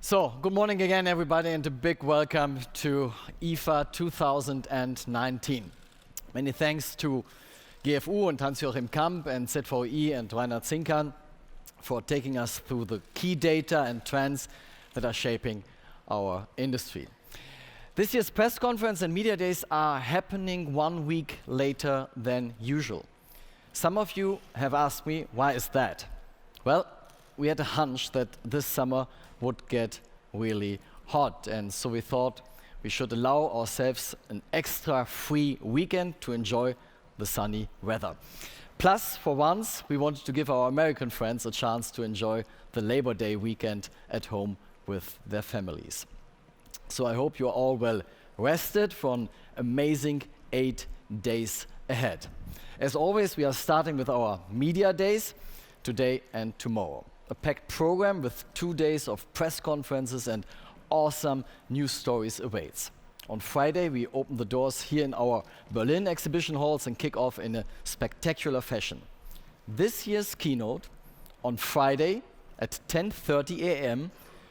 So, good morning again, everybody, and a big welcome to IFA 2019. Many thanks to GFU and Hans-Joachim Kamp and ZVI and Reinhard Zinkern for taking us through the key data and trends that are shaping our industry. This year's press conference and media days are happening 1 week later than usual. Some of you have asked me, why is that? Well, we had a hunch that this summer would get really hot, and so we thought we should allow ourselves an extra free weekend to enjoy the sunny weather. Plus, for once, we wanted to give our American friends a chance to enjoy the Labor Day weekend at home with their families. So I hope you're all well rested for an amazing 8 days ahead. As always, we are starting with our media days today and tomorrow. A packed program with 2 days of press conferences and awesome news stories awaits. On Friday, we open the doors here in our Berlin exhibition halls and kick off in a spectacular fashion. This year's keynote on Friday at 10:30 a.m.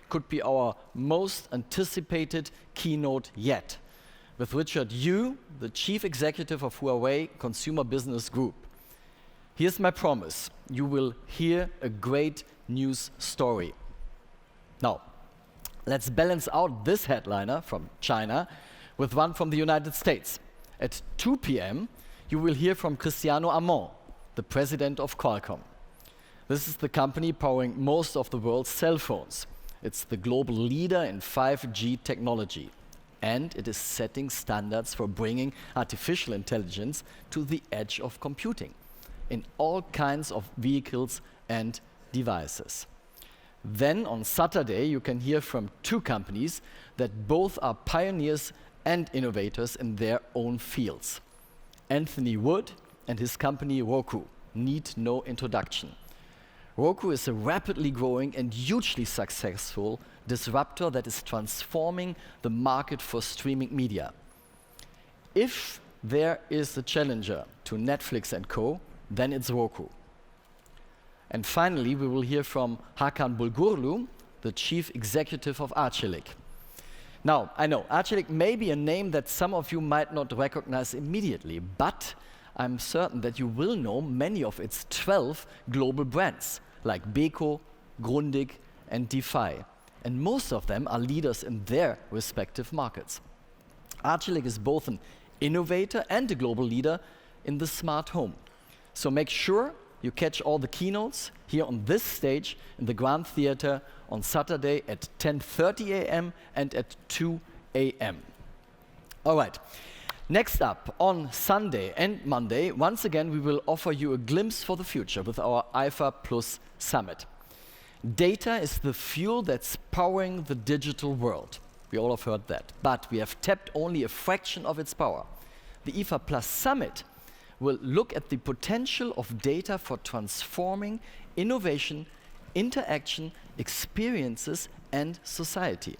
could be our most anticipated keynote yet, with Richard Yu, the Chief Executive of Huawei Consumer Business Group. Here's my promise: you will hear a great news story. Now, let's balance out this headliner from China with one from the United States. At 2 p.m., you will hear from Cristiano Amon, the president of Qualcomm. This is the company powering most of the world's cell phones. It's the global leader in 5G technology, and it is setting standards for bringing artificial intelligence to the edge of computing in all kinds of vehicles and devices. Then on Saturday, you can hear from 2 companies that both are pioneers and innovators in their own fields. Anthony Wood and his company Roku need no introduction. Roku is a rapidly growing and hugely successful disruptor that is transforming the market for streaming media. If there is a challenger to Netflix and co., then it's Roku. And finally, we will hear from Hakan Bulgurlu, the chief executive of Arçelik. Now, I know Arçelik may be a name that some of you might not recognize immediately, but I'm certain that you will know many of its 12 global brands, like Beko, Grundig, and Defy. And most of them are leaders in their respective markets. Arçelik is both an innovator and a global leader in the smart home. So make sure you catch all the keynotes here on this stage in the Grand Theater on Saturday at 10:30 a.m. and at 2 a.m. All right. Next up, on Sunday and Monday, once again, we will offer you a glimpse for the future with our IFA Plus Summit. Data is the fuel that's powering the digital world. We all have heard that. But we have tapped only a fraction of its power. The IFA Plus Summit will look at the potential of data for transforming innovation, interaction, experiences, and society.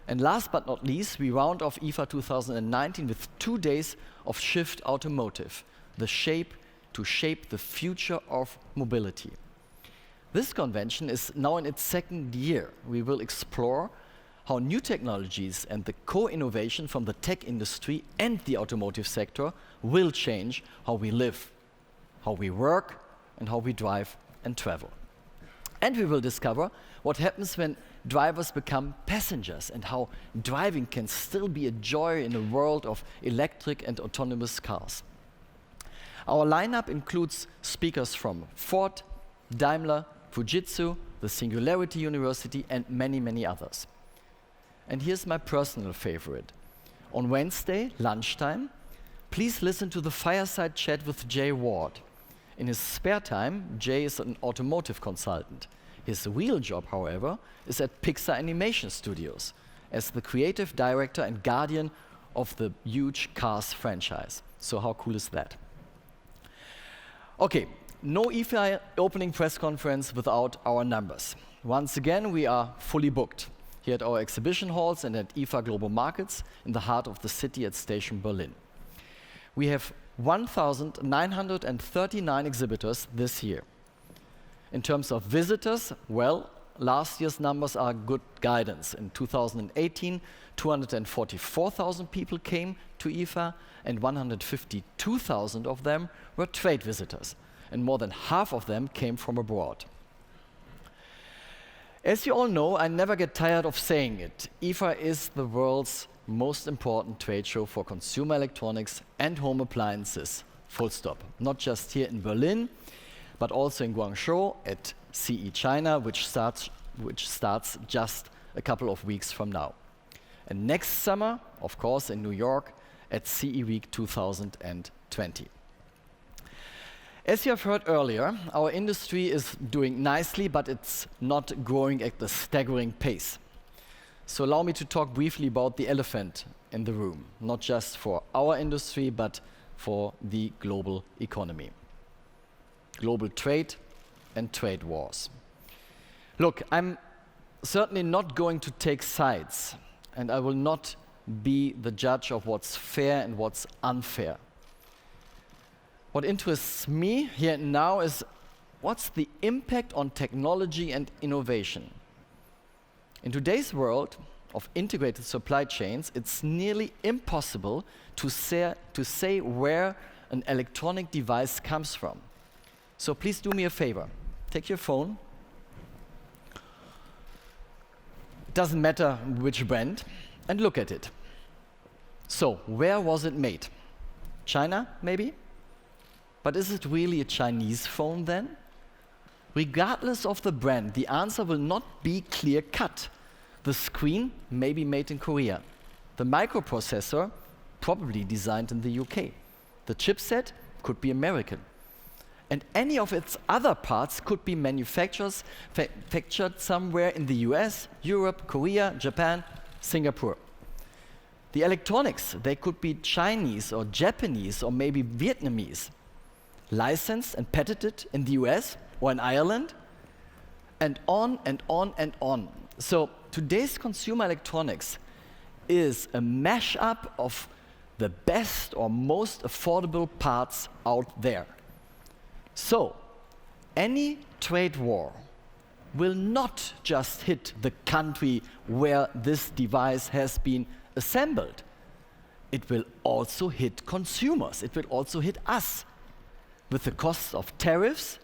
And last but not least, we round off IFA 2019 with 2 days of Shift Automotive, the shape to shape the future of mobility. This convention is now in its 2nd year. We will explore how new technologies and the co-innovation from the tech industry and the automotive sector will change how we live, how we work, and how we drive and travel. And we will discover what happens when drivers become passengers and how driving can still be a joy in a world of electric and autonomous cars. Our lineup includes speakers from Ford, Daimler, Fujitsu, the Singularity University, and many, many others. And here's my personal favorite. On Wednesday, lunchtime, please listen to the fireside chat with Jay Ward. In his spare time, Jay is an automotive consultant. His real job, however, is at Pixar Animation Studios as the creative director and guardian of the huge Cars franchise. So how cool is that? Okay, no IFA opening press conference without our numbers. Once again, we are fully booked here at our exhibition halls and at IFA Global Markets in the heart of the city at Station Berlin. We have 1,939 exhibitors this year. In terms of visitors, well, last year's numbers are good guidance. In 2018, 244,000 people came to IFA, and 152,000 of them were trade visitors, and more than half of them came from abroad. As you all know, I never get tired of saying it. IFA is the world's most important trade show for consumer electronics and home appliances, full stop. Not just here in Berlin, but also in Guangzhou at CE China, which starts just a couple of weeks from now. And next summer, of course, in New York at CE Week 2020. As you have heard earlier, our industry is doing nicely, but it's not growing at the staggering pace. So allow me to talk briefly about the elephant in the room, not just for our industry, but for the global economy. Global trade and trade wars. Look, I'm certainly not going to take sides, and I will not be the judge of what's fair and what's unfair. What interests me here and now is what's the impact on technology and innovation. In today's world of integrated supply chains, it's nearly impossible to say where an electronic device comes from. So please do me a favor. Take your phone. It doesn't matter which brand, and look at it. So, where was it made? China, maybe? But is it really a Chinese phone then? Regardless of the brand, the answer will not be clear-cut. The screen may be made in Korea. The microprocessor, probably designed in the UK. The chipset could be American. And any of its other parts could be manufactured somewhere in the US, Europe, Korea, Japan, Singapore. The electronics, they could be Chinese or Japanese or maybe Vietnamese. Licensed and patented in the US or in Ireland, and on and on and on. So today's consumer electronics is a mashup of the best or most affordable parts out there. So any trade war will not just hit the country where this device has been assembled. It will also hit consumers. It will also hit us, with the costs of tariffs,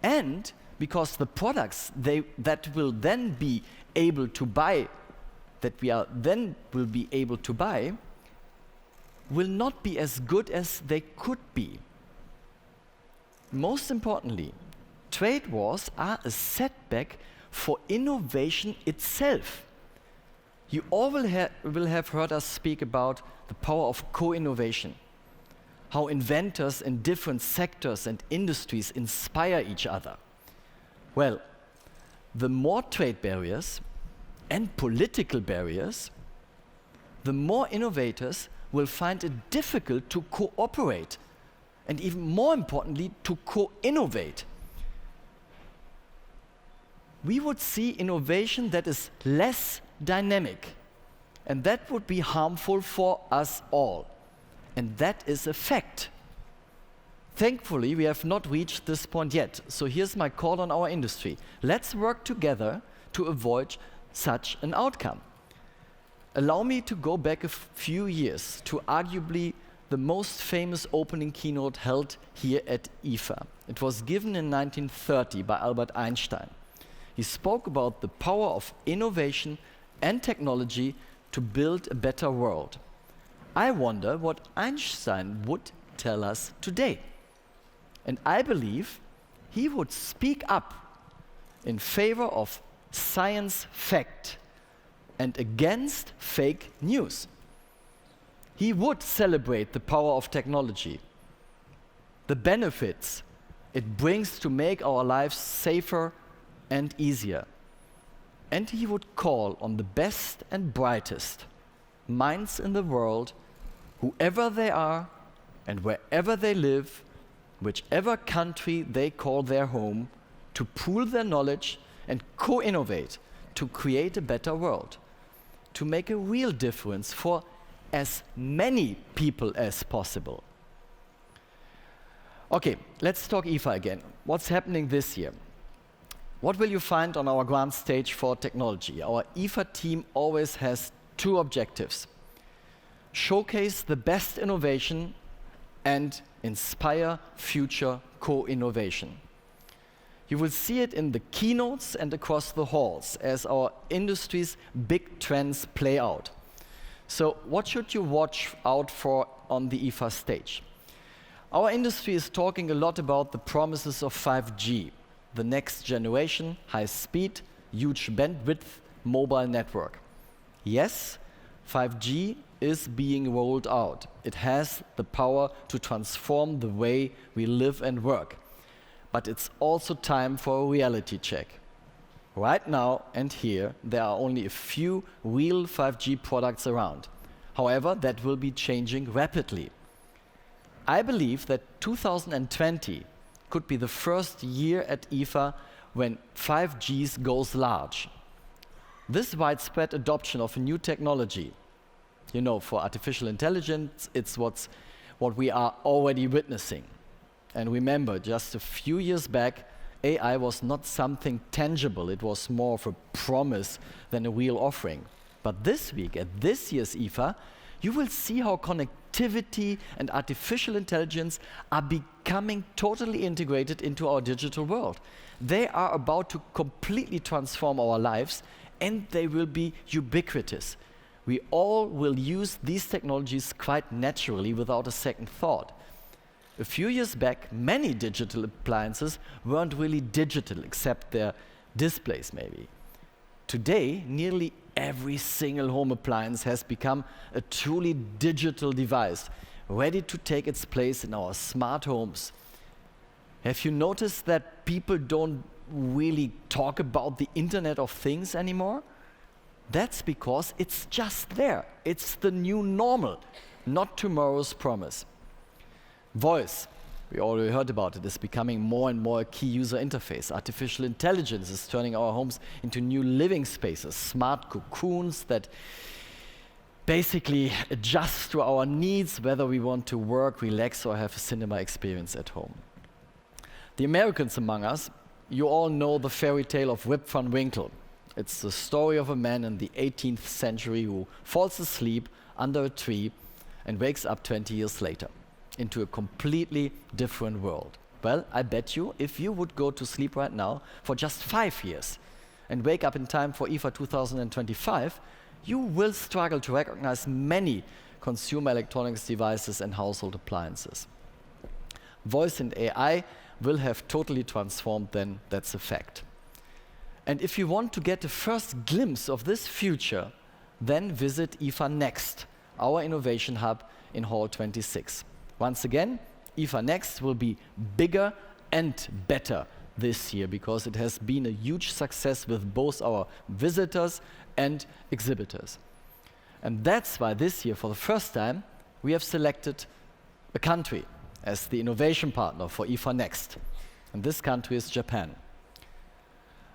and because the products that will then be able to buy, will not be as good as they could be. Most importantly, trade wars are a setback for innovation itself. You all will have heard us speak about the power of co-innovation. How inventors in different sectors and industries inspire each other. Well, the more trade barriers and political barriers, the more innovators will find it difficult to cooperate, and even more importantly, to co-innovate. We would see innovation that is less dynamic, and that would be harmful for us all. And that is a fact. Thankfully, we have not reached this point yet. So here's my call on our industry. Let's work together to avoid such an outcome. Allow me to go back a few years to arguably the most famous opening keynote held here at IFA. It was given in 1930 by Albert Einstein. He spoke about the power of innovation and technology to build a better world. I wonder what Einstein would tell us today. And I believe he would speak up in favor of science fact and against fake news. He would celebrate the power of technology, the benefits it brings to make our lives safer and easier. And he would call on the best and brightest minds in the world, whoever they are and wherever they live, whichever country they call their home, to pool their knowledge and co-innovate to create a better world, to make a real difference for as many people as possible. Okay, let's talk IFA again. What's happening this year? What will you find on our grand stage for technology? Our IFA team always has two objectives: showcase the best innovation and inspire future co-innovation. You will see it in the keynotes and across the halls as our industry's big trends play out. So what should you watch out for on the IFA stage? Our industry is talking a lot about the promises of 5G, the next generation, high speed, huge bandwidth mobile network. Yes, 5G is being rolled out. It has the power to transform the way we live and work. But it's also time for a reality check. Right now and here, there are only a few real 5G products around. However, that will be changing rapidly. I believe that 2020 could be the first year at IFA when 5G goes large. This widespread adoption of a new technology, you know, for artificial intelligence, it's what we are already witnessing. And remember, just a few years back, AI was not something tangible. It was more of a promise than a real offering. But this week, at this year's IFA, you will see how connectivity and artificial intelligence are becoming totally integrated into our digital world. They are about to completely transform our lives, and they will be ubiquitous. We all will use these technologies quite naturally without a second thought. A few years back, many digital appliances weren't really digital, except their displays maybe. Today, nearly every single home appliance has become a truly digital device, ready to take its place in our smart homes. Have you noticed that people don't really talk about the Internet of Things anymore? That's because it's just there. It's the new normal, not tomorrow's promise. Voice, we already heard about it, is becoming more and more a key user interface. Artificial intelligence is turning our homes into new living spaces, smart cocoons that basically adjust to our needs, whether we want to work, relax, or have a cinema experience at home. The Americans among us, you all know the fairy tale of Rip Van Winkle. It's the story of a man in the 18th century who falls asleep under a tree and wakes up 20 years later into a completely different world. Well, I bet you, if you would go to sleep right now for just 5 years and wake up in time for IFA 2025, you will struggle to recognize many consumer electronics devices and household appliances. Voice and AI will have totally transformed then, that's a fact. And if you want to get a first glimpse of this future, then visit IFA Next, our innovation hub in Hall 26. Once again, IFA Next will be bigger and better this year because it has been a huge success with both our visitors and exhibitors. And that's why this year, for the first time, we have selected a country as the innovation partner for IFA Next. And this country is Japan.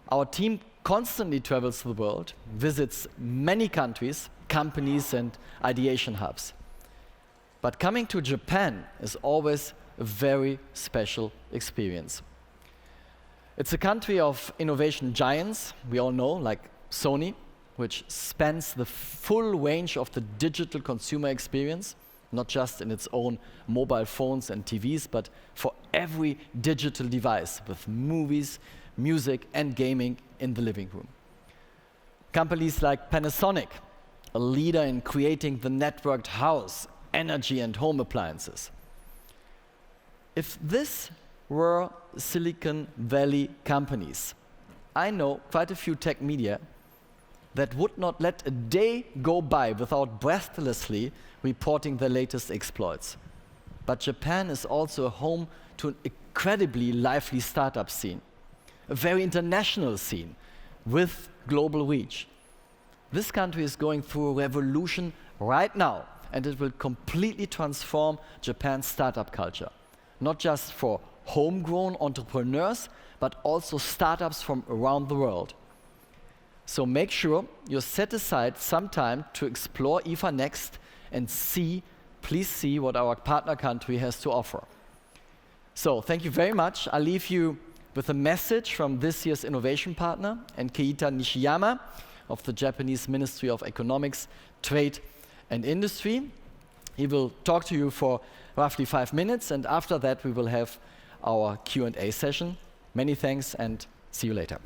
Our team constantly travels the world, visits many countries, companies, and ideation hubs. But coming to Japan is always a very special experience. It's a country of innovation giants, we all know, like Sony, which spans the full range of the digital consumer experience, not just in its own mobile phones and TVs, but for every digital device with movies, music, and gaming in the living room. Companies like Panasonic, a leader in creating the networked house, energy, and home appliances. If this were Silicon Valley companies, I know quite a few tech media that would not let a day go by without breathlessly reporting their latest exploits. But Japan is also a home to an incredibly lively startup scene, a very international scene with global reach. This country is going through a revolution right now, and it will completely transform Japan's startup culture, not just for homegrown entrepreneurs, but also startups from around the world. So make sure you set aside some time to explore IFA Next and please see what our partner country has to offer. So thank you very much. I'll leave you with a message from this year's innovation partner, and Keita Nishiyama of the Japanese Ministry of Economics, Trade and Industry. He will talk to you for roughly 5 minutes, and after that we will have our Q&A session. Many thanks and see you later.